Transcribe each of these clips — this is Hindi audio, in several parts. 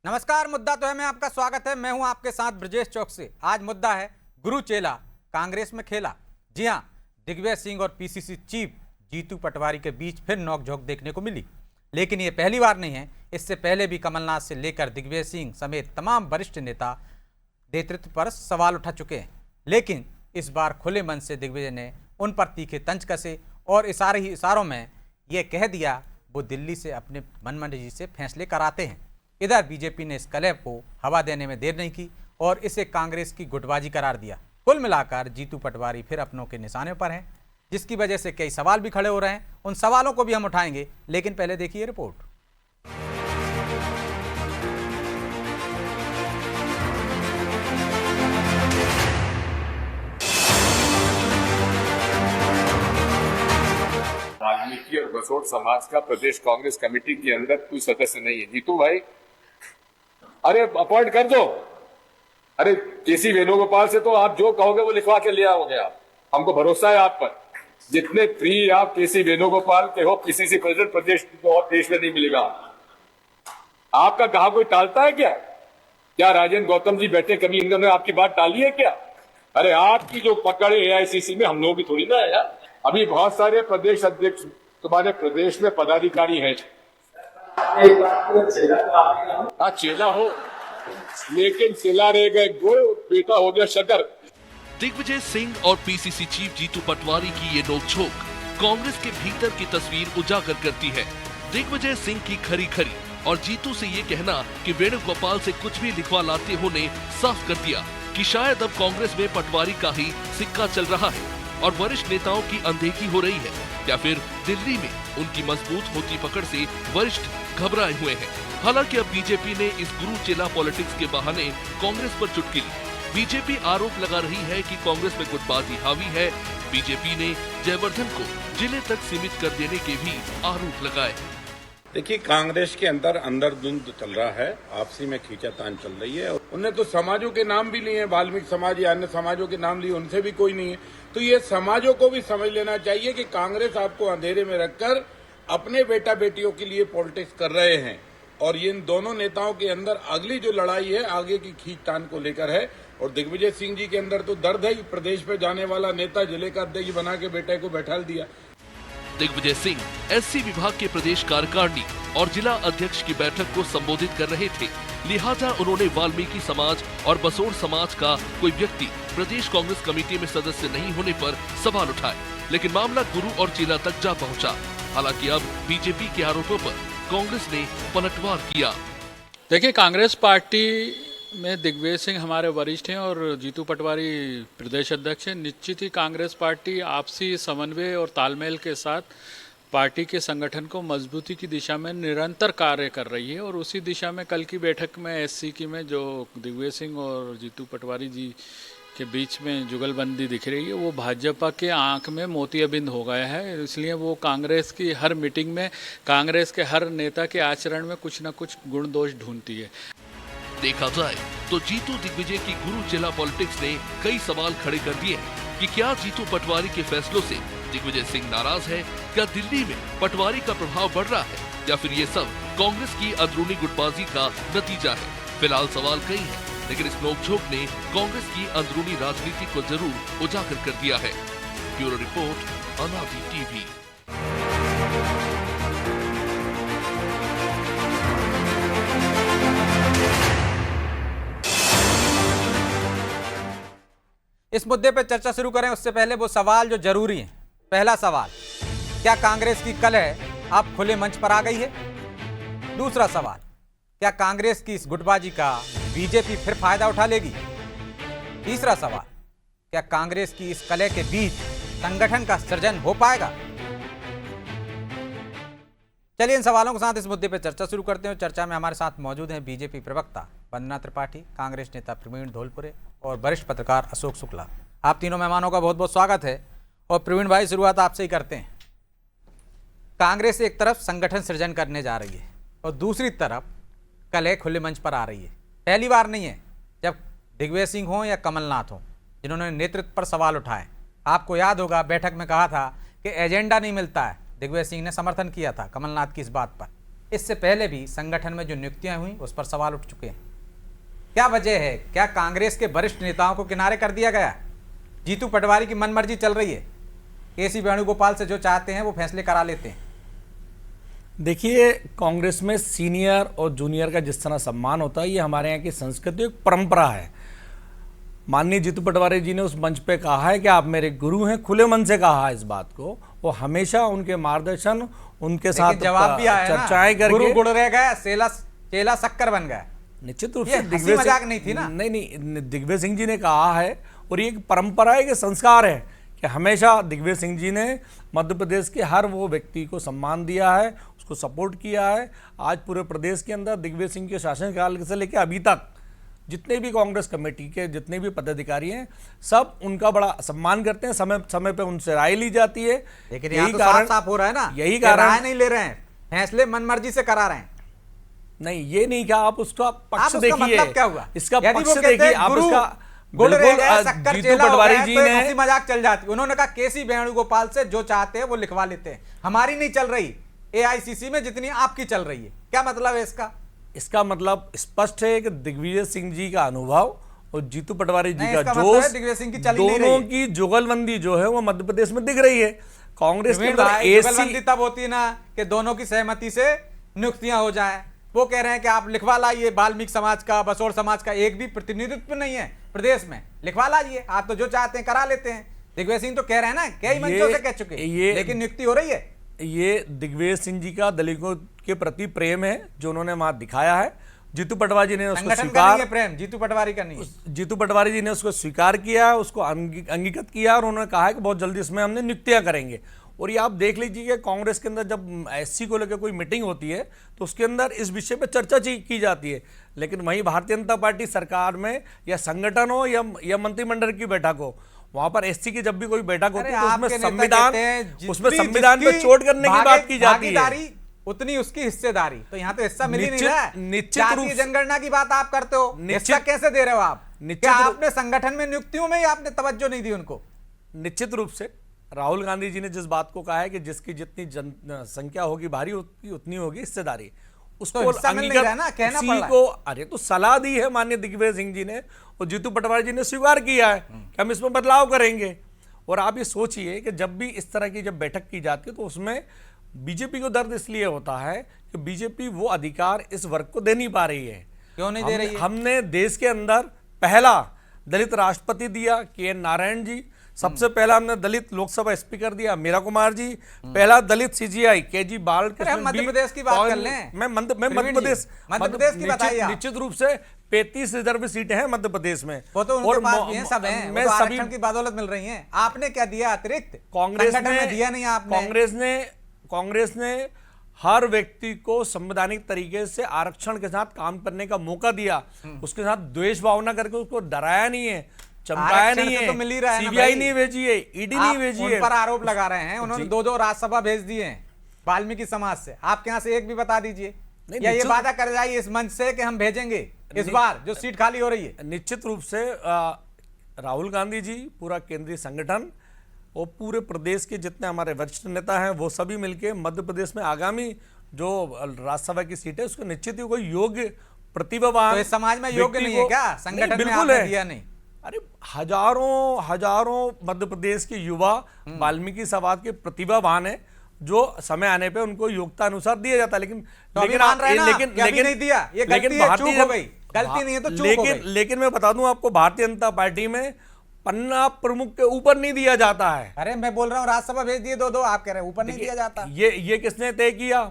नमस्कार। मुद्दा तो है में आपका स्वागत है। मैं हूं आपके साथ ब्रजेश चौक से। आज मुद्दा है गुरु चेला कांग्रेस में खेला। जी हां, दिग्विजय सिंह और पीसीसी चीफ जीतू पटवारी के बीच फिर नोकझोंक देखने को मिली। लेकिन ये पहली बार नहीं है। इससे पहले भी कमलनाथ से लेकर दिग्विजय सिंह समेत तमाम वरिष्ठ नेता नेतृत्व पर सवाल उठा चुके हैं। लेकिन इस बार खुले मन से दिग्विजय ने उन पर तीखे तंज कसे और इशारों में ये कह दिया वो दिल्ली से अपने मनमर्जी से फैसले कराते हैं। इधर बीजेपी ने इस कलह को हवा देने में देर नहीं की और इसे कांग्रेस की गुटबाजी करार दिया। कुल मिलाकर जीतू पटवारी फिर अपनों के निशाने पर हैं, जिसकी वजह से कई सवाल भी खड़े हो रहे हैं। उन सवालों को भी हम उठाएंगे, लेकिन पहले देखिए रिपोर्ट। वाल्मीकि और बसोट समाज का प्रदेश कांग्रेस कमेटी के अंदर कोई सदस्य नहीं है। जीतू भाई, अरे अपॉइंट कर दो। अरे केसी वेणुगोपाल से तो आप जो कहोगे वो लिखवा के ले आओगे। आप, हमको भरोसा है आप पर। जितने फ्री आप केसी वेणुगोपाल के हो, किसी से प्रेसिडेंट प्रदेश और देश में नहीं मिलेगा। आपका कहा कोई टालता है क्या राजेंद्र गौतम जी बैठे, कभी इन्होंने आपकी बात टाली है क्या? अरे आपकी जो पकड़ है एआईसीसी में, हम लोग भी थोड़ी ना है यार। अभी बहुत सारे प्रदेश अध्यक्ष तुम्हारे प्रदेश में पदाधिकारी हैं। हाँ, चेला हो, लेकिन चेला रह गए गो, बेटा हो गया शकर। दिग्विजय सिंह और पीसीसी चीफ जीतू पटवारी की ये नोकझोंक कांग्रेस के भीतर की तस्वीर उजागर करती है। दिग्विजय सिंह की खरी खरी और जीतू से ये कहना कि वेणुगोपाल से कुछ भी लिखवा लाते हो ने साफ कर दिया कि शायद अब कांग्रेस में पटवारी का ही सिक्का चल रहा है और वरिष्ठ नेताओं की अनदेखी हो रही है, या फिर दिल्ली में उनकी मजबूत होती पकड़ से वरिष्ठ घबराए हुए हैं। हालांकि अब बीजेपी ने इस गुरु चेला पॉलिटिक्स के बहाने कांग्रेस पर चुटकी ली। बीजेपी आरोप लगा रही है कि कांग्रेस में गुटबाजी हावी है। बीजेपी ने जयवर्धन को जिले तक सीमित कर देने के भी आरोप लगाए। देखिए, कांग्रेस के अंदर अंदरधुंध चल रहा है, आपसी में खींचातान चल रही है। उन्हें तो समाजों के नाम भी लिए, वाल्मीकि समाज या अन्य समाजों के नाम लिए, उनसे भी कोई नहीं है। तो ये समाजों को भी समझ लेना चाहिए कि कांग्रेस आपको अंधेरे में रखकर अपने बेटा बेटियों के लिए पॉलिटिक्स कर रहे हैं और इन दोनों नेताओं के अंदर अगली जो लड़ाई है आगे की खींचतान को लेकर है। और दिग्विजय सिंह जी के अंदर तो दर्द है, प्रदेश पे जाने वाला नेता जिले का अध्यक्ष बना के बेटे को बैठा दिया। दिग्विजय सिंह एससी विभाग के प्रदेश कार्यकारिणी और जिला अध्यक्ष की बैठक को संबोधित कर रहे थे। लिहाजा उन्होंने वाल्मीकि समाज और बसोड़ समाज का कोई व्यक्ति प्रदेश कांग्रेस कमेटी में सदस्य नहीं होने पर सवाल उठाए, लेकिन मामला गुरु और चेला तक जा पहुंचा। हालांकि अब बीजेपी के आरोपों पर कांग्रेस ने पलटवार किया। देखिए, कांग्रेस पार्टी में दिग्विजय सिंह हमारे वरिष्ठ हैं और जीतू पटवारी प्रदेश अध्यक्ष हैं। निश्चित ही कांग्रेस पार्टी आपसी समन्वय और तालमेल के साथ पार्टी के संगठन को मजबूती की दिशा में निरंतर कार्य कर रही है और उसी दिशा में कल की बैठक में एससी की में जो दिग्विजय सिंह और जीतू पटवारी जी के बीच में जुगलबंदी दिख रही है, वो भाजपा के आंख में मोतियाबिंद हो गया है। इसलिए वो कांग्रेस की हर मीटिंग में कांग्रेस के हर नेता के आचरण में कुछ न कुछ गुण दोष ढूंढती है। देखा जाए तो जीतू दिग्विजय की गुरु चेला पॉलिटिक्स ने कई सवाल खड़े कर दिए हैं कि क्या जीतू पटवारी के फैसलों से दिग्विजय सिंह नाराज है? क्या दिल्ली में पटवारी का प्रभाव बढ़ रहा है, या फिर ये सब कांग्रेस की अंदरूनी गुटबाजी का नतीजा है? फिलहाल सवाल कई हैं, लेकिन इस नोकझोंक ने कांग्रेस की अंदरूनी राजनीति को जरूर उजागर कर दिया है। ब्यूरो रिपोर्ट, अनादि टीवी। इस मुद्दे पर चर्चा शुरू करें उससे पहले वो सवाल जो जरूरी हैं। पहला सवाल, क्या कांग्रेस की कलह अब खुले मंच पर आ गई है? दूसरा सवाल, क्या कांग्रेस की इस गुटबाजी का बीजेपी फिर फायदा उठा लेगी? तीसरा सवाल, क्या कांग्रेस की इस कलह के बीच संगठन का सृजन हो पाएगा? चलिए इन सवालों के साथ इस मुद्दे पर चर्चा शुरू करते हैं। चर्चा में हमारे साथ मौजूद हैं बीजेपी प्रवक्ता वंदना त्रिपाठी, कांग्रेस नेता प्रवीण धौलपुरे और वरिष्ठ पत्रकार अशोक शुक्ला। आप तीनों मेहमानों का बहुत बहुत स्वागत है। और प्रवीण भाई, शुरुआत आपसे ही करते हैं। कांग्रेस एक तरफ संगठन सृजन करने जा रही है और दूसरी तरफ कलह खुले मंच पर आ रही है। पहली बार नहीं है जब दिग्विजय सिंह हो या कमलनाथ हो जिन्होंने नेतृत्व पर सवाल उठाए। आपको याद होगा बैठक में कहा था कि एजेंडा नहीं मिलता है। दिग्विजय सिंह ने समर्थन किया था कमलनाथ की इस बात पर। इससे पहले भी संगठन में जो नियुक्तियां हुई उस पर सवाल उठ चुके हैं। क्या वजह है? क्या कांग्रेस के वरिष्ठ नेताओं को किनारे कर दिया गया? जीतू पटवारी की मनमर्जी चल रही है, केसी वेणुगोपाल से जो चाहते हैं वो फैसले करा लेते हैं। देखिए, कांग्रेस में सीनियर और जूनियर का जिस तरह सम्मान होता है, ये हमारे यहाँ की संस्कृति एक परंपरा है। माननीय जीतू पटवारी जी ने उस मंच पे कहा है कि आप मेरे गुरु हैं, खुले मन से कहा है इस बात को। वो हमेशा उनके मार्गदर्शन, उनके साथ जवाब भी आया चर्चाएं करके गुरु गुड़ रह गया, चेला शक्कर बन गया। निश्चित रूप ये से हंसी मजाक नहीं थी ना? नहीं, दिग्विजय सिंह जी ने कहा है, और ये एक परंपरा है, कि संस्कार है कि हमेशा दिग्विजय सिंह जी ने मध्य प्रदेश के हर वो व्यक्ति को सम्मान दिया है, उसको सपोर्ट किया है। आज पूरे प्रदेश के अंदर दिग्विजय सिंह के शासनकाल से लेकर अभी तक जितने भी कांग्रेस कमेटी के जितने भी पदाधिकारी हैं, सब उनका बड़ा सम्मान करते हैं। समय समय पे उनसे राय ली जाती है। लेकिन यही तो साफ साफ हो रहा है ना, यही कारण राय नहीं ले रहे हैं, फैसले मनमर्जी से करा रहे हैं। नहीं, ये नहीं क्या आप उसका पक्ष देखिए, मतलब क्या हुआ? इसका यदि पक्ष वो कहते देखिए हैं आप गुरु उसका गुड़ रह बिल्कुल, गया, शक्कर जीतू चेला हो पटवारी गया, जी तो एक ने हंसी मजाक चल जाती। उन्होंने कहा केसी वेणुगोपाल से जो चाहते हैं वो लिखवा लेते हैं, हमारी नहीं चल रही एआईसीसी में जितनी आपकी चल रही है। क्या मतलब है इसका? इसका मतलब स्पष्ट है कि दिग्विजय सिंह जी का अनुभव और जीतू पटवारी जी का इसका मतलब जोश, है दिग्विजय सिंह की चल ही नहीं दोनों रही की जुगलबंदी जो है वो मध्य प्रदेश में दिख रही है। कांग्रेस के प्रवीण अंदर भाई, ऐसी जुगलबंदी तब होती है ना कि दोनों की सहमति से नियुक्तियां हो जाएं। वो कह रहे हैं कि आप लिखवा लाइए, वाल्मीकि समाज का, बसोड़ समाज का एक भी प्रतिनिधित्व नहीं है प्रदेश में, लिखवा लाइए, आप तो जो चाहते हैं करा लेते हैं। दिग्विजय सिंह तो कह रहे हैं ना, कई मंचों से कह चुके हैं, लेकिन नियुक्ति हो रही है। ये दिग्विजय सिंह जी का दलितों के प्रति प्रेम है जो उन्होंने वहां दिखाया है। जीतू पटवारी जी ने उसको संगठन का नहीं स्वीकार, है प्रेम, जीतू पटवारी का नहीं है। जीतू पटवारी जी ने उसको स्वीकार किया, उसको अंगीकृत किया, और उन्होंने कहा है कि बहुत जल्दी इसमें हमने नियुक्तियां करेंगे। और ये आप देख लीजिए कि कांग्रेस के अंदर जब एससी को लेकर कोई मीटिंग होती है तो उसके अंदर इस विषय पे चर्चा की जाती है, लेकिन वहीं भारतीय जनता पार्टी सरकार में या संगठन हो या मंत्रिमंडल की बैठक हो, वहां पर एससी की जब भी कोई बैठक होती है तो उसमें संविधान पे चोट करने की बात की जाती है, उतनी उसकी हिस्सेदारी। तो यहाँ तो हिस्सा मिल ही नहीं रहा है। निश्चित रूप जातीय से जनगणना की बात आप करते हो, हिस्सा कैसे दे रहे हो आप? क्या आपने संगठन में नियुक्तियों में ही आपने तवज्जो नहीं दी उनको? निश्चित रूप से राहुल गांधी जी ने जिस बात को कहा है कि जिसकी जितनी संख्या होगी भारी उतनी होगी हिस्सेदारी, उसको तो हिस्सा मिल नहीं रहा है ना, कहना पड़ रहा है। को अरे तो सलाह दी है माननीय दिग्विजय सिंह जी ने, और जीतू पटवारी जी ने स्वीकार किया है कि हम इसमें बदलाव करेंगे। और आप ये सोचिए कि जब भी इस तरह की जब बैठक की जाती है तो उसमें बीजेपी को दर्द इसलिए होता है कि बीजेपी वो अधिकार इस वर्ग को दे नहीं पा रही है। क्यों नहीं दे रही है? हमने देश के अंदर पहला दलित राष्ट्रपति दिया के.एन. नारायण जी, सबसे पहला हमने दलित लोकसभा स्पीकर दिया मीरा कुमार जी, पहला दलित सीजीआई के.जी. बालकृष्ण। मध्य प्रदेश की बात कर लें। मैं मध्य प्रदेश की बताइए आप। निश्चित रूप से 35 रिजर्व सीटें हैं मध्य प्रदेश में, वो तो उनके पास भी हैं, सब हैं, वो तो आरक्षण की बदौलत मिल रही हैं। आपने क्या दिया अतिरिक्त? संगठन में दिया नहीं आपने। कांग्रेस ने हर व्यक्ति को संवैधानिक तरीके से आरक्षण के साथ काम करने का मौका दिया, उसके साथ द्वेष भावना करके उसको डराया नहीं है, चमकाया नहीं है, तो मिल ही रहा है ना सीबीआई भाई। नहीं भेजी है, ईडी नहीं भेजी है। उन पर आरोप लगा रहे हैं, उन्होंने 2-2 राज्यसभा भेज दिए हैं वाल्मीकि समाज से। आपके यहाँ से एक भी बता दीजिए, या ये वादा कर जाइए इस मंच से कि हम भेजेंगे इस बार जो सीट खाली हो रही है। निश्चित रूप से राहुल गांधी जी, पूरा केंद्रीय संगठन और पूरे प्रदेश के जितने हमारे वरिष्ठ नेता हैं वो सभी मिलके मध्य प्रदेश में आगामी जो राज्यसभा की सीट है उसको निश्चित ही कोई योग्य प्रतिभावान, तो इस समाज में योग्य नहीं है क्या? संगठन में बिल्कुल आपने है। दिया नहीं? अरे हजारों मध्य प्रदेश के युवा वाल्मीकि समाज के प्रतिभावान है, जो समय आने पे उनको योग्यता अनुसार दिया जाता है, लेकिन नहीं दिया, ये गलती है, चूक हो गई। गलती नहीं है तो चूक हो गई। लेकिन मैं बता दूं आपको, भारतीय जनता पार्टी में पन्ना प्रमुख के ऊपर नहीं दिया जाता है। अरे मैं बोल रहा हूँ राज्यसभा भेज दिए 2-2, आप कह रहे हैं ऊपर नहीं दिया जाता। ये किसने तय किया?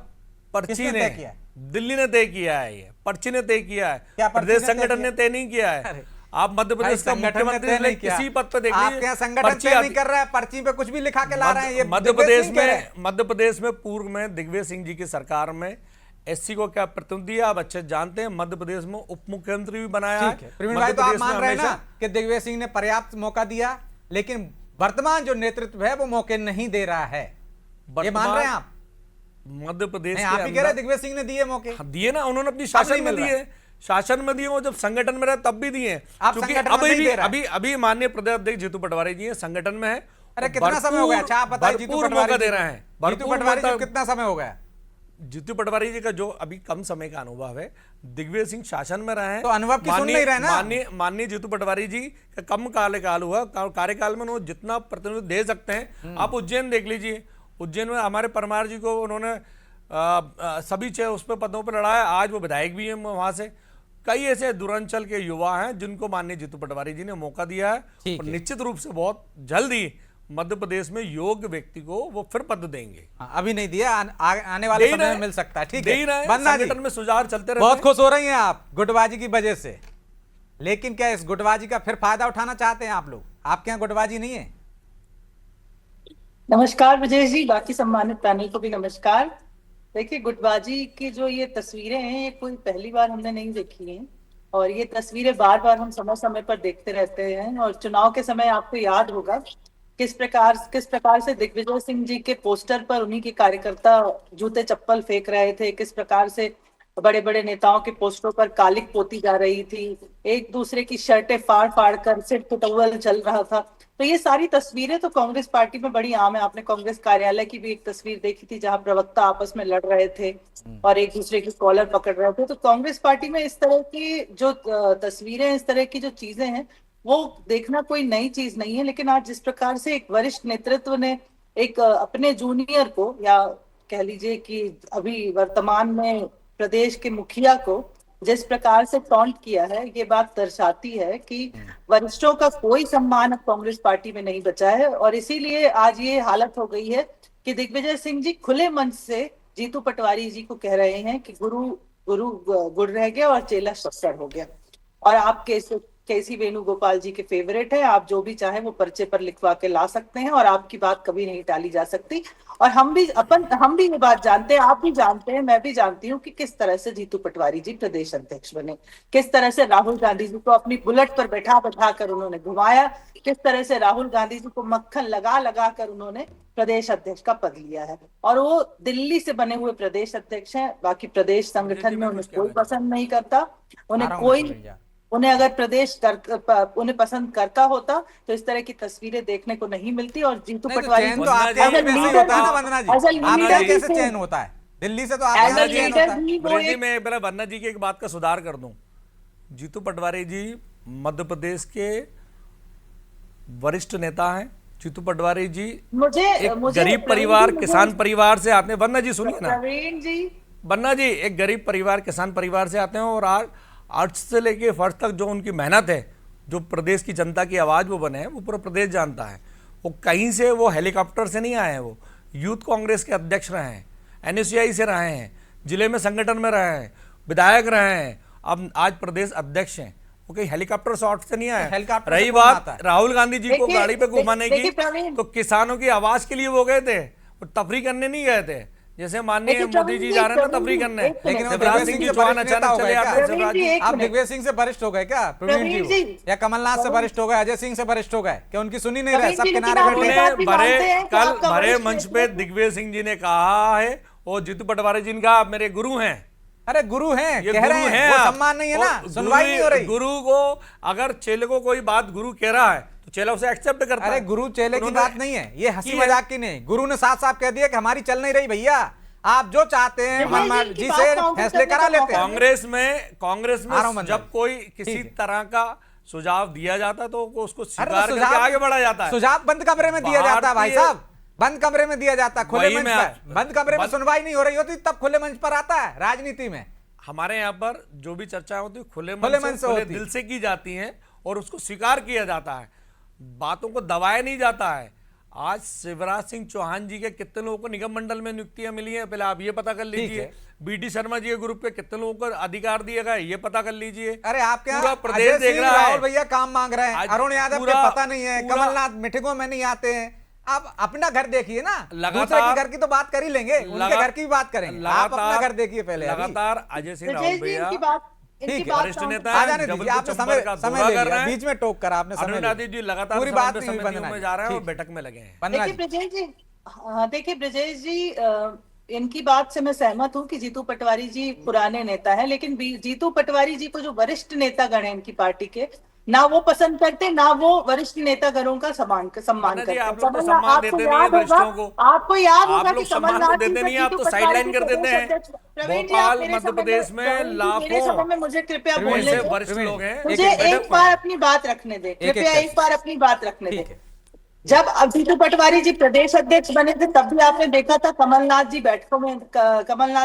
पर्ची ने, दिल्ली ने तय किया है, ये पर्ची ने तय किया है, प्रदेश संगठन ने तय नहीं किया है। आप मध्य प्रदेश का मुख्यमंत्री किसी पद पर देख लीजिए, संगठन तय नहीं कर रहा है, पर्ची पे कुछ भी लिखा के ला रहे हैं। ये मध्य प्रदेश में पूर्व में दिग्विजय सिंह जी की सरकार में एससी को क्या प्रतिनिधि आप अच्छे जानते हैं, मध्य प्रदेश में उप मुख्यमंत्री भी बनाया है। प्रवीण भाई, तो आप मान रहे हैं ना कि दिग्विजय सिंह ने पर्याप्त मौका दिया, लेकिन वर्तमान जो नेतृत्व है वो मौके नहीं दे रहा है, ये मान रहे हैं आप? मध्य प्रदेश आप ही कह रहे हैं दिग्विजय सिंह ने दिए मौके। दिए ना, उन्होंने अपनी शासन में दिए, वो जब संगठन में रहे तब भी दिए, क्योंकि अभी माननीय प्रदेश अध्यक्ष जीतू पटवारी जी संगठन में है। अरे कितना समय हो गया? अच्छा आप बताइए, जीतू मौका दे रहे हैं, जीतू पटवारी जी कितना समय हो गया? जीतू पटवारी जी का जो अभी कम समय का अनुभव है, दिग्विजय सिंह शासन में रहे हैं, तो अनुभव की सुन नहीं रहे ना। माननीय जीतू पटवारी जी का कम कार्यकाल हुआ, कार्यकाल में उन्होंने जितना प्रतिनिधित्व दे सकते हैं, आप उज्जैन देख लीजिए। उज्जैन में हमारे परमार जी को उन्होंने सभी उस पर पदों पर लड़ाया, आज वो विधायक भी हैं वहां से। कई ऐसे दूरांचल के युवा हैं जिनको माननीय जीतू पटवारी जी ने मौका दिया है, और निश्चित रूप से बहुत जल्द ही मध्य प्रदेश में योग्य व्यक्ति को वो फिर पद देंगे। अभी नहीं दिया, आने वाले समय में मिल सकता है। ठीक है, वंदना जी, संगठन में सुधार चलते रहे। बहुत खुश हो रही हैं आप गुटबाजी की वजह से, लेकिन क्या इस गुटबाजी का फिर फायदा उठाना चाहते हैं आप लोग? आपके यहाँ गुटबाजी नहीं है? नमस्कार विजय जी, बाकी सम्मानित पैनल को भी नमस्कार। देखिए, गुटबाजी की जो ये तस्वीरें हैं, ये कोई पहली बार हमने नहीं देखी हैं, और ये तस्वीरें बार बार हम समय समय पर देखते रहते हैं। और चुनाव के समय आपको याद होगा किस प्रकार से दिग्विजय सिंह जी के पोस्टर पर उन्हीं के कार्यकर्ता जूते चप्पल फेंक रहे थे, किस प्रकार से बड़े बड़े नेताओं के पोस्टरों पर कालिक पोती जा रही थी, एक दूसरे की शर्टें फाड़ फाड़ कर सिर टुटौल चल रहा था। तो ये सारी तस्वीरें तो कांग्रेस पार्टी में बड़ी आम है। आपने कांग्रेस कार्यालय की भी एक तस्वीर देखी थी जहां प्रवक्ता आपस में लड़ रहे थे और एक दूसरे की कॉलर पकड़ रहे थे। तो कांग्रेस पार्टी में इस तरह की जो तस्वीरें, इस तरह की जो चीजें हैं, वो देखना कोई नई चीज नहीं है। लेकिन आज जिस प्रकार से एक वरिष्ठ नेतृत्व ने एक अपने जूनियर को, या कह लीजिए कि अभी वर्तमान में प्रदेश के मुखिया को जिस प्रकार से टॉन्ट किया है, ये बात दर्शाती है कि वरिष्ठों का कोई सम्मान अब कांग्रेस पार्टी में नहीं बचा है। और इसीलिए आज ये हालत हो गई है कि दिग्विजय सिंह जी खुले मंच से जीतू पटवारी जी को कह रहे हैं कि गुरु गुड़ रह गया और चेला शक्कर हो गया। और आप केसी वेणुगोपाल जी के फेवरेट है, आप जो भी चाहे वो पर्चे पर लिखवा के ला सकते हैं और आपकी बात कभी नहीं टाली जा सकती। और हम भी ये बात जानते हैं, आप भी जानते हैं, मैं भी जानती हूँ कि किस तरह से जीतू पटवारी जी प्रदेश अध्यक्ष बने, किस तरह से राहुल गांधी जी को अपनी बुलेट पर बैठा कर उन्होंने घुमाया, किस तरह से राहुल गांधी जी को मक्खन लगा कर उन्होंने प्रदेश अध्यक्ष का पद लिया है। और वो दिल्ली से बने हुए प्रदेश अध्यक्ष हैं, बाकी प्रदेश संगठन में उन्हें कोई पसंद नहीं करता। उन्हें अगर उन्हें पसंद करता होता तो इस तरह की तस्वीरें देखने को नहीं मिलती। और जीतू पटवारी तो आपके होता है ना वंदना जी, आपका कैसे चयन होता है? दिल्ली से तो आपका चयन होता है। मैं पहले वंदना जी की एक बात का सुधार कर दूं। जीतू पटवारी जी मध्य प्रदेश के वरिष्ठ नेता हैं। जीतू पटवारी जी गरीब परिवार, किसान परिवार से आते हैं। वंदना जी सुनिए ना, प्रवीण जी, वंदना जी एक गरीब परिवार, किसान परिवार से आते हैं, और आज अर्थ से लेके फर्श तक जो उनकी मेहनत है, जो प्रदेश की जनता की आवाज़ वो बने हैं, वो पूरा प्रदेश जानता है। वो कहीं से, वो हेलीकॉप्टर से नहीं आए हैं, वो यूथ कांग्रेस के अध्यक्ष रहे हैं, NSCI से रहे हैं, जिले में संगठन में रहे हैं, विधायक रहे हैं, अब आज प्रदेश अध्यक्ष हैं। वो कहीं हेलीकॉप्टर शॉट से नहीं आए। रही बात राहुल गांधी जी को गाड़ी पे घुमाने की, तो किसानों की आवाज़ के लिए वो गए थे, वो तफरी करने नहीं गए थे। जैसे माननीय मोदी जी जा रहे हैं ना तफरी करने, लेकिन शिवराज सिंह चौहान अचानक चले आते हैं। शिवराज जी, आप दिग्विजय सिंह से वरिष्ठ हो गए क्या प्रवीण जी? या कमलनाथ से वरिष्ठ हो गए, अजय सिंह से वरिष्ठ हो गए? क्या उनकी सुनी नहीं रहे? सब किनारे बैठे। कल भरे मंच पे दिग्विजय सिंह जी ने कहा है, और जीतू पटवारी जी का आप मेरे गुरु हैं। अरे गुरु हैं, कह रहे हैं, वो सम्मान नहीं है ना, सुनवाई नहीं हो रही। गुरु को अगर चेले को कोई बात गुरु कह रहा है तो चेला उसे एक्सेप्ट करता है। अरे गुरु चेले की बात नहीं है, ये हंसी मजाक की नहीं। गुरु ने साफ साफ कह दिया कि हमारी चल नहीं रही भैया, आप जो चाहते हैं मनमान जी से फैसले करा लेते हैं। कांग्रेस में जब कोई किसी तरह का सुझाव दिया जाता है तो उसको स्वीकार करके आगे बढ़ा जाता है। सुझाव बंद कमरे में दिया जाता है भाई साहब, बंद कमरे में दिया जाता है, खुले मंच पर। बंद कमरे में सुनवाई नहीं हो रही होती तब खुले मंच पर आता है। राजनीति में हमारे यहाँ पर जो भी चर्चा होती है खुले मंच से, खुले दिल से की जाती है, और उसको स्वीकार किया जाता है, बातों को दबाया नहीं जाता है। आज शिवराज सिंह चौहान जी के कितने लोगों को निगम मंडल में नियुक्तियां मिली हैं, पहले आप ये पता कर लीजिए। BD शर्मा जी के ग्रुप के कितने लोगों को अधिकार दिए गए, ये पता कर लीजिए। अरे आपके पूरा प्रदेश देख रहा है, भैया काम मांग रहे हैं, अरुण यादव के पता नहीं है, कमलनाथ मीटिंगों में नहीं आते हैं। आप अपना घर देखिए ना, दूसरे के घर की तो बात कर ही लेंगे, उनके घर की भी बात करेंगे। आप अपना घर देखिए पहले। लगातार अजय सिंह राहुल भैया वरिष्ठ नेता है, बीच में टोक कर आपने समय जी लगातार पूरी बात में जा रहे हैं और बैठक में लगे हैं। देखिए ब्रजेश जी, इनकी बात से मैं सहमत हूं कि जीतू पटवारी जी पुराने नेता हैं, लेकिन जीतू पटवारी जी को जो वरिष्ठ नेता गण हैं इनकी पार्टी के, ना वो पसंद करते, ना वो वरिष्ठ नेतागणों का सम्मान माना जी, करते। आप लोग तो कमलनाथ, सम्मान आपको देते नहीं है याद होगा, वरिष्ठों को। आपको याद आप होगा लोग कि सम्मान तो कमलनाथ देते जी नहीं है, को आप तो जीतू साइडलाइन पटवारी कर के देते प्रदेश हैं। अध्यक्ष। प्रवीण जी, आप भोपाल मेरे मध्य समय प्रदेश में, में प्रवीण जी, मेरे लाखों समय में मुझे कृपया प्रवीण बोलने से दें। वरिष्ठ लोग हैं, मुझे एक एक बैठक बार में। अपनी बात रखने दें, एक कृपया करके। एक बार अपनी बात रखने ठीक दें। है। जब अब जीतू पटवारी जी प्रदेश अध्यक्ष बने थे, तब भी आपने देखा था कमलनाथ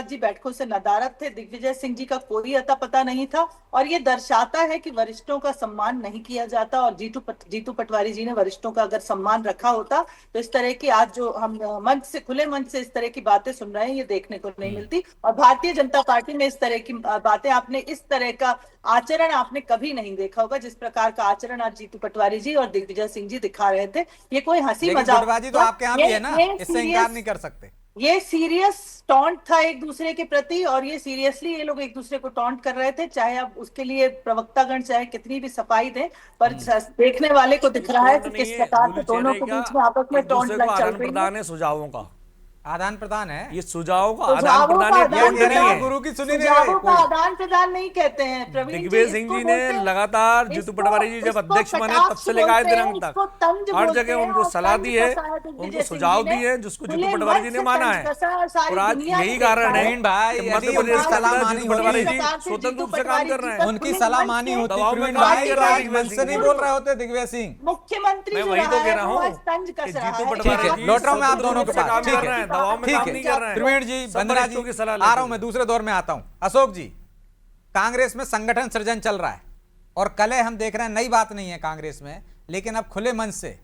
जी बैठकों से नदारद थे, दिग्विजय सिंह जी का कोई अता पता नहीं था। और ये दर्शाता है कि वरिष्ठों का सम्मान नहीं किया जाता। और जीतू पटवारी जी ने वरिष्ठों का अगर सम्मान रखा होता, तो इस तरह की आज जो हम मंच से, खुले मंच से इस तरह की बातें सुन रहे हैं, ये देखने को नहीं मिलती। और भारतीय जनता पार्टी में इस तरह की बातें, आपने इस तरह का आचरण आपने कभी नहीं देखा होगा, जिस प्रकार का आचरण आज जीतू पटवारी जी और दिग्विजय सिंह जी दिखा रहे थे। ये कोई हंसी लेकिन मजाक, गुटबाजी तो आपके यहाँ भी है ना, इससे इनकार नहीं कर सकते। ये सीरियस टॉन्ट था एक दूसरे के प्रति, और ये सीरियसली ये लोग एक दूसरे को टॉन्ट कर रहे थे। चाहे अब उसके लिए प्रवक्तागण चाहे कितनी भी सफाई दें, पर देखने वाले को दिख रहा है कि किस प्रकार से दोनों के बीच में आपस में एक टॉन्ट दूसरे को चल आदान रही है। प्रदान है सुझावों का। आदान प्रदान है, ये सुझावों का आदान सुझावों प्रदान का है, आदान ये नहीं प्रदान, है। गुरु की सुनी नहीं सुझावों गई का कोई। आदान प्रदान नहीं कहते हैं प्रवीण जी। दिग्विजय सिंह इसको जी ने बोलते हैं- लगातार जीतू इसको- पटवारी जी जब इसको अध्यक्ष बने तब कटाक्ष से लेकर आए बोलते हैं, दिनांक इसको तक तंज हर बोलते जगह हैं, उनको और सलाह तंज दी है, कसा दिग्विजय उनको सिंह सुझाव जी ने। दिए हैं, जिसको जीतू खुले पटवारी मंच जी ने से माना तंज है। कसा और सारी और आज दुनिया यही ने कारण देखा है प्रवीण भाई, कि यदि मध्य उनकी प्रदेश के सलाह अंदर मानी जीतू पटवारी होती, जी स्वतंत्र रूप से काम कर रहे हैं। उनकी सलाह मानी होती दबाव में प्रवीण काम भाई, नहीं कर रहा आज दिग्विजय मंच से सिंह नहीं जी। बोल रहे होते दिग्विजय सिंह। मुख्यमंत्री मैं जो वही तो रहा कह है, रहा वो हूँ आज तंज कस कि रहा जीतू है। पटवारी ठीक है, जी लौट रहा हूं मैं आप स्वतंत्र दोनों रूप के से पास। काम ठीक कर रहे है, हैं, दबाव में ठीक काम नहीं कर रहे है। हैं। प्रवीण जी, सब बंदना जी, वरिष्ठों की सलाह आ लेते रहा हूं मैं, दूसरे दौर में आता हूं। अशोक जी, कांग्रेस में संगठन सृजन चल रहा है और कलह हम देख रहे हैं, नई बात नहीं है कांग्रेस में, लेकिन अब खुले मन से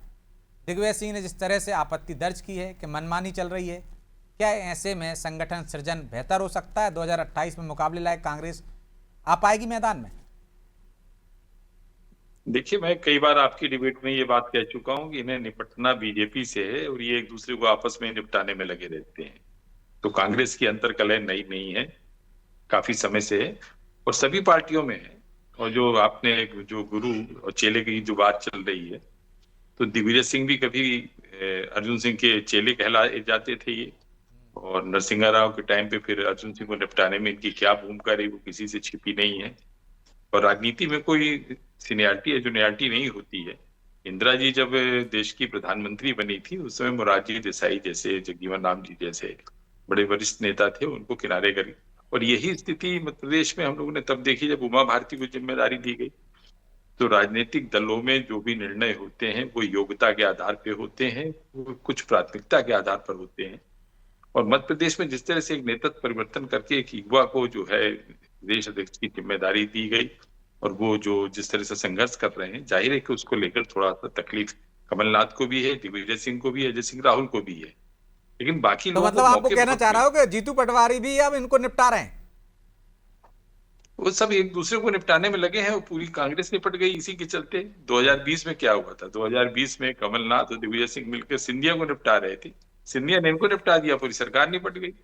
दिग्विजय सिंह ने जिस तरह से आपत्ति दर्ज की है कि मनमानी चल रही है, क्या ऐसे में संगठन सृजन बेहतर हो सकता है? 2028 में मुकाबले लायक कांग्रेस आ पाएगी मैदान में? देखिए, मैं कई बार आपकी डिबेट में ये बात कह चुका हूं कि इन्हें निपटना बीजेपी से है और ये एक दूसरे को आपस में निपटाने में लगे रहते हैं। तो कांग्रेस की अंतर्कलह नई नहीं है, काफी समय से है और सभी पार्टियों में है। और जो आपने जो गुरु और चेले की जो बात चल रही है, तो दिग्विजय सिंह भी कभी अर्जुन सिंह के चेले कहलाए जाते थे ये, और नरसिंहा राव के टाइम पे फिर अर्जुन सिंह को निपटाने में इनकी क्या भूमिका रही वो किसी से छिपी नहीं है। और राजनीति में कोई सीनियरिटी या जूनियरिटी नहीं होती है। इंदिरा जी जब देश की प्रधानमंत्री बनी थी, उस समय मोरारजी देसाई जैसे, जगजीवन राम जी जैसे बड़े वरिष्ठ नेता थे, उनको किनारे करी। और यही स्थिति मध्य प्रदेश में हम लोगों ने तब देखी जब उमा भारती को जिम्मेदारी दी गई। तो राजनीतिक दलों में जो भी निर्णय होते हैं वो योग्यता के आधार पे होते हैं, वो कुछ प्राथमिकता के आधार पर होते हैं। और मध्य प्रदेश में जिस तरह से एक नेतृत्व परिवर्तन करके एक युवा को जो है प्रदेश अध्यक्ष की जिम्मेदारी दी गई और वो जो जिस तरह से संघर्ष कर रहे हैं, जाहिर है कि उसको लेकर थोड़ा सा तकलीफ कमलनाथ को भी है, दिग्विजय सिंह को भी है, अजय सिंह राहुल को भी है। लेकिन बाकी तो लोगों मतलब को आपको मौके कहना बहुत चाह रहा मिले। हो कि जीतू पटवारी भी अब इनको निपटा रहे हैं? वो सब एक दूसरे को निपटाने में लगे हैं और पूरी कांग्रेस निपट गई इसी के चलते। 2020 में क्या हुआ था? 2020 में कमलनाथ और दिग्विजय सिंह मिलकर सिंधिया को निपटा रहे थे, सिंधिया ने इनको निपटा दिया, पूरी सरकार निपट गई।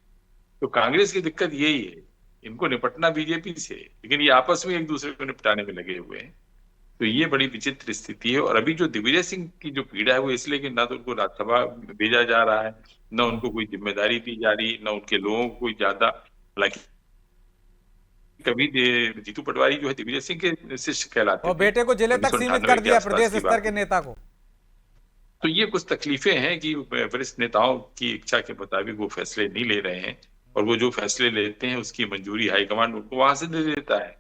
तो कांग्रेस की दिक्कत यही है, इनको निपटना बीजेपी से, लेकिन ये आपस में एक दूसरे को निपटाने में लगे हुए हैं। तो ये बड़ी विचित्र स्थिति है। और अभी जो दिग्विजय सिंह की जो पीड़ा है वो इसलिए कि ना तो उनको राज्यसभा भेजा जा रहा है, ना उनको कोई जिम्मेदारी दी जा रही, ना उनके लोगों को कोई ज्यादा। हालांकि कभी जीतू पटवारी जो है दिग्विजय सिंह के शिष्य कहलाते और थे, बेटे को जिले तक 1998 सीमित कर के दिया आसपास प्रदेश की स्तर बात के है। नेता को। तो ये कुछ तकलीफें हैं कि वरिष्ठ नेताओं की इच्छा के मुताबिक वो फैसले नहीं ले रहे हैं, और वो जो फैसले लेते हैं उसकी मंजूरी हाईकमांड उनको वहां से दे देता है,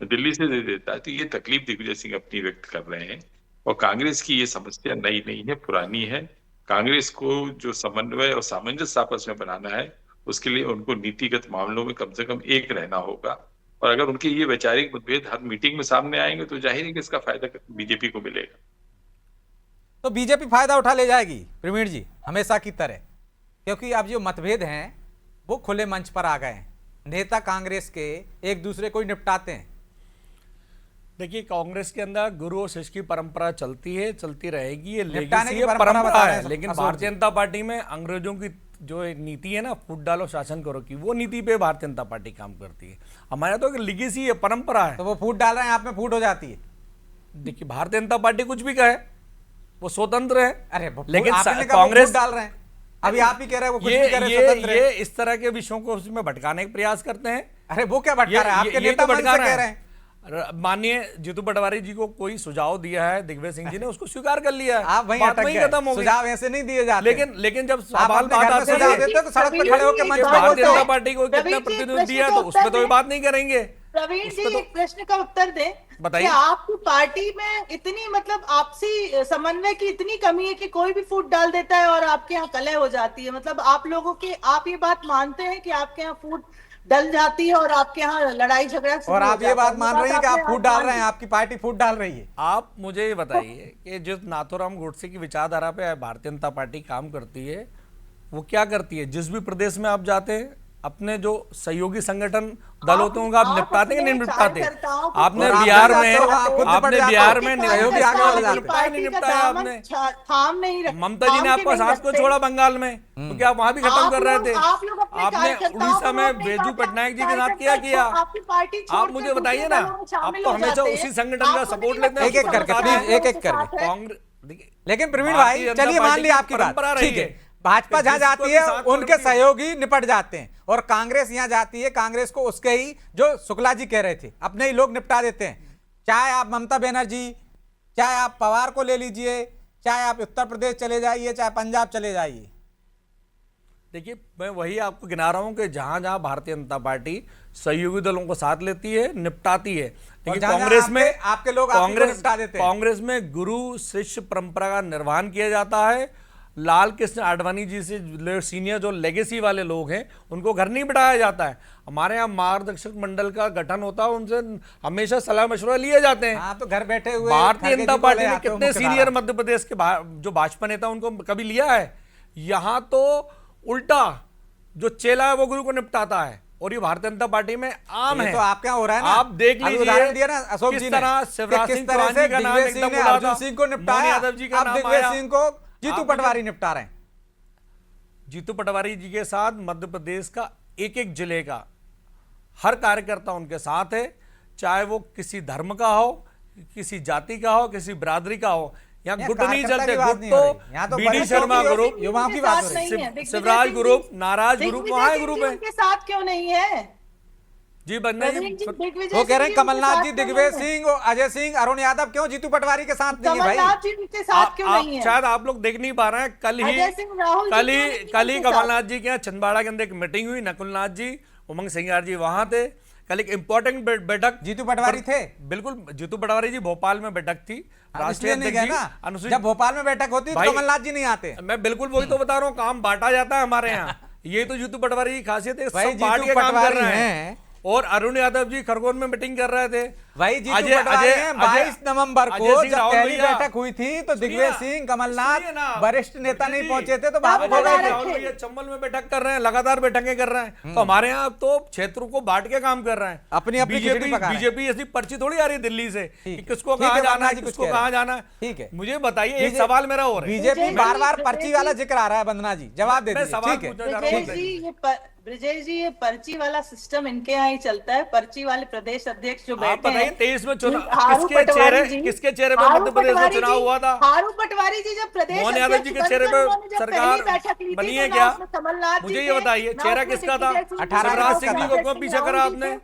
दिल्ली से दे देता है। तो ये तकलीफ दिग्विजय सिंह अपनी व्यक्त कर रहे हैं। और कांग्रेस की ये समस्या नई नहीं है, पुरानी है। कांग्रेस को जो समन्वय और सामंजस्य आपस में बनाना है, उसके लिए उनको नीतिगत मामलों में कम से कम एक रहना होगा। और अगर उनके ये वैचारिक मतभेद हर मीटिंग में सामने आएंगे तो जाहिर है कि इसका फायदा बीजेपी को मिलेगा। तो बीजेपी फायदा उठा ले जाएगी प्रवीण जी, हमेशा की तरह, क्योंकि अब जो मतभेद हैं वो खुले मंच पर आ गए हैं। नेता कांग्रेस के एक दूसरे को ही निपटाते हैं। देखिए, कांग्रेस के अंदर गुरु और शिष्य की परंपरा चलती है, चलती रहेगी, ये निपटाने की लेगेसी है, परंपरा परंपरा बता रहे है। हैं लेकिन अशोक भारतीय जी। जनता पार्टी में अंग्रेजों की जो एक नीति है ना, फूट डालो शासन करो की, वो नीति पे भारतीय जनता पार्टी काम करती है। हमारे तो एक लेगेसी है, परंपरा है। तो वो फूट डाल रहे हैं, आप में फूट हो जाती है। देखिए, भारतीय जनता पार्टी कुछ भी कहे, वो स्वतंत्र है। अरे लेकिन आपने कहा वो कांग्रेस फूट डाल रहे हैं, अभी आप ही कह रहे हैं वो कुछ भी कह रहे हैं, स्वतंत्र ये है। इस तरह के विषयों को उसमें भटकाने का प्रयास करते हैं। अरे वो क्या भटका रहे हैं? आपके नेता मन से कह रहे हैं। माननीय जीतू पटवारी जी को कोई सुझाव दिया है दिग्विजय सिंह जी ने, उसको स्वीकार कर लिया है, आप वहीं बात अटक वहीं गए। खत्म हो गई। सुझाव ऐसे नहीं दिए जाते। लेकिन जब आप सवाल अपने बात घर में आती सुझाव है देते हो तो सड़क पे खड़े होकर मंच कि पे भारतीय बोलते हो। जनता पार्टी को कितना प्रवीण जी, प्रतिनिधित्व दिया है, तो प्रश्न उस पर का तो उत्तर बात नहीं करेंगे। प्रवीण जी, उस पे एक प्रश्न का उत्तर दें। बताइए। कि आपकी पार्टी में इतनी मतलब आपसी समन्वय की इतनी कमी है कि कोई भी फूट डाल देता है और आपके यहाँ कलह हो जाती है। मतलब आप लोगों की, आप ये बात मानते हैं कि आपके यहाँ फूट डल जाती है और आपके यहाँ लड़ाई झगड़ा शुरू और हो आप ये जाता है। बात मान रही हैं कि आपने आप फूट आज डाल मान रहे हैं, ली। आपकी पार्टी फूट डाल रही है। आप मुझे ये बताइए कि जो नाथूराम गोडसे की विचारधारा पे भारतीय जनता पार्टी काम करती है, वो क्या करती है? जिस भी प्रदेश में आप जाते हैं, अपने जो सहयोगी संगठन दल होते हैं उनका आप निपटाते हैं कि नहीं निपटाते? आपने और आप बिहार जब में जाते हो, आप खुद निपट आपने जाते हो। बिहार में सहयोगी आगे बढ़ जाते हैं। निपटाया नहीं निपटाया आपने? थाम नहीं रख, ममता जी ने आपका साथ को छोड़ा बंगाल में, तो क्या आप वहां भी खत्म आप कर रहे लोग- थे? आप लोग अपने आपने कार्यकर्ताओं उड़ीसा को में अपने बैजू कार्यकर्ता- पटनायक जी के साथ क्या किया? आपकी पार्टी आप छोड़कर मुझे दूसरे बताइए ना, दलों में शामिल आप तो हो हमेशा जाते उसी हैं। संगठन का आपको सपोर्ट नहीं लेते हैं, लगता एक-एक करके, कि प्लीज, सरकार एक-एक करके। साथ है? कांग्रेस देखिए, लेकिन प्रवीण भारतीय भाई जनता चलिए मान पार्टी ली की आपकी बात, परंपरा रही ठीक है। है। भाजपा जहां जिसको जाती भी है साथ में उनके रखती है। सहयोगी निपट जाते हैं, और कांग्रेस यहां जाती है, कांग्रेस को उसके ही, जो शुक्ला जी कह रहे थे, अपने ही लोग निपटा देते हैं। चाहे आप ममता बनर्जी, चाहे आप पवार को ले लीजिए, चाहे आप उत्तर प्रदेश चले जाइए, चाहे पंजाब चले जाइए। देखिए, मैं वही आपको गिना रहा हूं कि जहां जहां भारतीय जनता पार्टी सहयोगी दलों को साथ लेती है, निपटाती है, लेकिन जहां-जहां कांग्रेस में आपके लोग आपको निपटा देते हैं। कांग्रेस में गुरु शिष्य परंपरा का निर्वहन किया जाता है। लाल कृष्ण आडवाणी जी से सीनियर जो लेगेसी वाले लोग हैं, उनको घर नहीं बिठाया जाता है। हमारे यहाँ मार्गदर्शक मंडल का गठन होता है, उनसे हमेशा सलाह मशवरा लिए जाते हैं। हाँ, तो घर बैठे हुए भारतीय खड़गे जनता जी पार्टी बोले ने आते हो कितने मुख्यधारा। सीनियर मध्य प्रदेश के जो भाजपा नेता उनको कभी लिया है? यहाँ तो उल्टा जो चेला है वो गुरु को निपटाता है, और ये भारतीय जनता पार्टी में आम ये है। तो आपके यहाँ हो रहा है ना। आप देख अभी लीजिए उदाहरण दिया ना अशोक किस जी ने, तरह कि शिवराज किस सिंह तरह चौहान से जी का नाम दिग्विजय एकदम सिंह ने उड़ा अर्जुन था, सिंह को मोहन निपटाया, यादव जी का अब नाम दिग्विजय आया। सिंह को जीतू आप मुझे- पटवारी निपटा रहे हैं। जीतू पटवारी जी के साथ मध्य प्रदेश का एक एक जिले का हर कार्यकर्ता उनके साथ है, चाहे वो किसी धर्म का हो, किसी जाति का हो, किसी बिरादरी का हो। यहाँ गुट नहीं कार्यकर्ता चलते, की बात गुट नहीं हो रही। यहाँ तो तो बीडी बड़े शर्मा लोग ग्रुप, युवाओं की बात हो रही है। शिवराज ग्रुप, नाराज ग्रुप, वहां है ग्रुप है उनके साथ क्यों नहीं है? जी। बनना प्रवीण जी, जी दिग्विजय वो कह रहे हैं सिंह उनके कमलनाथ साथ जी, क्यों दिग्विजय नहीं है? सिंह, और अजय सिंह, अरुण यादव क्यों जीतू पटवारी के साथ नहीं है भाई? कमलनाथ जी उनके साथ क्यों नहीं है? शायद आप लोग देख नहीं पा रहे हैं। अजय सिंह, राहुल जी क्यों नहीं है कल ही उनके साथ? कमलनाथ जी के यहाँ छिंदवाड़ा के अंदर एक मीटिंग हुई, नकुलनाथ जी, उमंग सिंगार जी वहां थे। कल एक इंपॉर्टेंट बैठक, जीतू पटवारी थे? बिल्कुल, जीतू पटवारी जी भोपाल में बैठक थी, इसलिए नहीं गए अध्यक्ष ना। जी, अनुसूचित। जब भोपाल में बैठक होती है तो भाई- कमलनाथ जी नहीं आते। मैं बिल्कुल वही तो बता रहा हूँ, काम बांटा जाता है हमारे यहाँ। ये तो जीतू पटवारी की खासियत है, भाई सब बांट जीतू के काम कर पटवारी रहे हैं। हैं। और अरुण यादव जी खरगोन में मीटिंग कर रहे थे। भाई जीतू पटवारी हैं। 22 नवंबर को जब पहली बैठक हुई थी तो दिग्विजय सिंह, कमलनाथ, वरिष्ठ नेता नहीं पहुंचे थे, तो भावुक हो गए थे। राहुल भैया चंबल में बैठक कर रहे हैं, लगातार बैठकें कर रहे हैं। तो हमारे यहाँ तो क्षेत्रों को बांट के काम कर रहे हैं। अपनी अपनी खिचड़ी पका रहे हैं। बीजेपी ऐसी पर्ची थोड़ी आ रही है दिल्ली से कि है। किसको ठीक है, कहाँ जाना वर्मा है, जी कुछ किसको कह रहे कहाँ हैं। जाना है। ठीक है। मुझे बताइए, एक सवाल मेरा और है। बीजेपी बार बार पर्ची वाला जिक्र आ रहा है, वंदना जी जवाब दे मैं दीजिए। सवाल ठीक है, पूछना चाह रहा हूँ। ब्रजेश जी, ये पर्ची वाला सिस्टम इनके यहाँ ही चलता है। पर्ची वाले प्रदेश अध्यक्ष जो आप बैठे बताइए, हैं 23 में चुनाव हारू किसके चेहरे पे हारू मध्य प्रदेश में पटवारी चुनाव जी- हुआ था? हारू पटवारी जी जब प्रदेश मोहन यादव जी अध्यक्ष के चेहरे बनकर पे उन्होंने जब सरकार पहली बैठक ली थी, बनी तो है ना क्या? उसमें कमलनाथ मुझे जी ये थे, बताइए, ना चेहरा उसमें किसका था? दिग्विजय सिंह, 18 शिवराज का सिंह जी था। को क्यों पीछे करा आपने?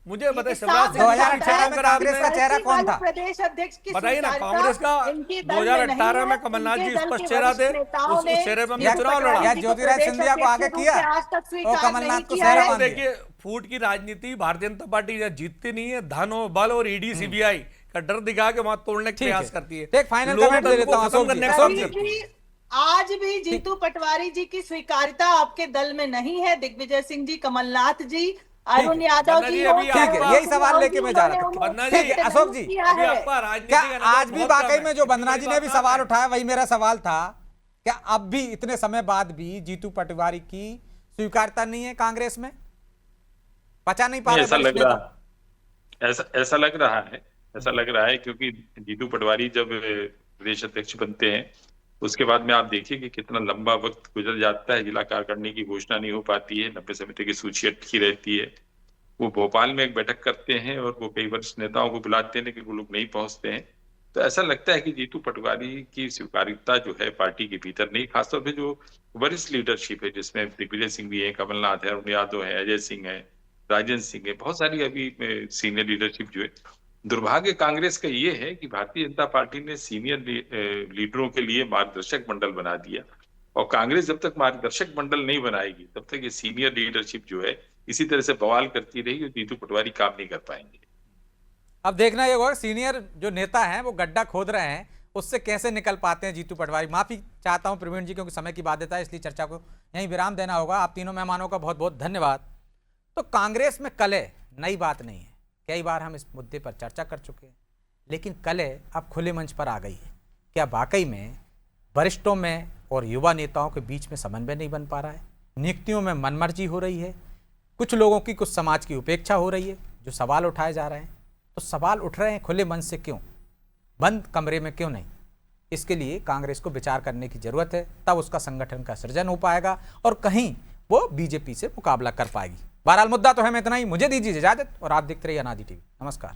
मुझे बताइए, ये शिवराज सिंह जी को 2018 पीछे क्यों में करा कांग्रेस का आपने? चेहरा कौन था? प्रदेश अध्यक्ष की बताइए ना, स्वीकार्यता कांग्रेस का इनके दल में 2018 नहीं में है। कमलनाथ जी इनके दल स्पष्ट के चेहरा थे, वरिष्ठ नेताओं उस ने चेहरे पे हमने या चुनाव लड़ा। या ज्योतिराज सिंधिया को आगे किया, आज तक और स्वीकार कमलनाथ नहीं को किया सहरा है। बांध दिया। देखिए, फूट की राजनीति भारतीय जनता पार्टी या जीतती नहीं है, धन और बल और ईडी सीबीआई का डर दिखा के वहां तोड़ने का ठीक प्रयास है। करती है। एक फाइनल कमेंट दे लोकतंत्र देता हूं को खत्म अशोक जी। करने का अशोक काम जी, करती है। आज भी जीतू पटवारी जी की स्वीकार्यता आपके दल में नहीं है। दिग्विजय सिंह जी, कमलनाथ जी, अरुण यादव बन्ना जी, जी, और अभी ठीक है, यही सवाल लेके मैं जा रहा था। बन्ना ठीक जी, है, अशोक जी, किया अभी है। आपका राजनीति क्या का अनुभव आज भी बहुत वाकई कम में है। जो वंदना जी ने भी इतनी सवाल बात उठाया, वही मेरा सवाल था, क्या अब भी इतने समय बाद भी जीतू पटवारी की स्वीकार्यता नहीं है कांग्रेस में? पचा नहीं पा रहे ऐसा वरिष्ठ लग रहा नेता? ऐसा लग रहा है, ऐसा लग रहा है, क्योंकि जीतू पटवारी जब प्रदेश अध्यक्ष बनते हैं उसके बाद में आप देखिए कि कितना लंबा वक्त गुजर जाता है, जिला कार्यकारिणी की घोषणा नहीं हो पाती है, 90 समिति की सूची अटकी रहती है। वो भोपाल में एक बैठक करते हैं और वो कई वरिष्ठ नेताओं को बुलाते हैं, लेकिन वो लोग नहीं पहुंचते हैं। तो ऐसा लगता है कि जीतू पटवारी की स्वीकार्यता जो है पार्टी के भीतर नहीं, खासतौर पे जो वरिष्ठ लीडरशिप है, जिसमें दिग्विजय सिंह भी है, कमलनाथ है, अरुण यादव है, अजय सिंह है, राजेंद्र सिंह है, बहुत सारी अभी सीनियर लीडरशिप जो है दुर्भाग्य कांग्रेस का ये है कि भारतीय जनता पार्टी ने सीनियर लीडरों के लिए मार्गदर्शक मंडल बना दिया, और कांग्रेस जब तक मार्गदर्शक मंडल नहीं बनाएगी तब तक ये सीनियर लीडरशिप जो है इसी तरह से बवाल करती रहेगी और जीतू पटवारी काम नहीं कर पाएंगे। अब देखना ये होगा सीनियर जो नेता हैं वो गड्ढा खोद रहे हैं, उससे कैसे निकल पाते हैं जीतू पटवारी। माफी चाहता हूं प्रवीण जी, क्योंकि समय की बाध्यता है, इसलिए चर्चा को यहीं विराम देना होगा। आप तीनों मेहमानों का बहुत बहुत धन्यवाद। तो कांग्रेस में कलह नई बात नहीं है, कई बार हम इस मुद्दे पर चर्चा कर चुके हैं, लेकिन कलह अब खुले मंच पर आ गई है। क्या वाकई में वरिष्ठों में और युवा नेताओं के बीच में समन्वय नहीं बन पा रहा है? नियुक्तियों में मनमर्जी हो रही है, कुछ लोगों की कुछ समाज की उपेक्षा हो रही है, जो सवाल उठाए जा रहे हैं। तो सवाल उठ रहे हैं खुले मंच से क्यों, बंद कमरे में क्यों नहीं? इसके लिए कांग्रेस को विचार करने की जरूरत है, तब उसका संगठन का सृजन हो पाएगा और कहीं वो बीजेपी से मुकाबला कर पाएगी। बहरहाल मुद्दा तो है, मैं इतना ही। मुझे दीजिए इजाजत और आप देखते रहिए अनादि टीवी। नमस्कार।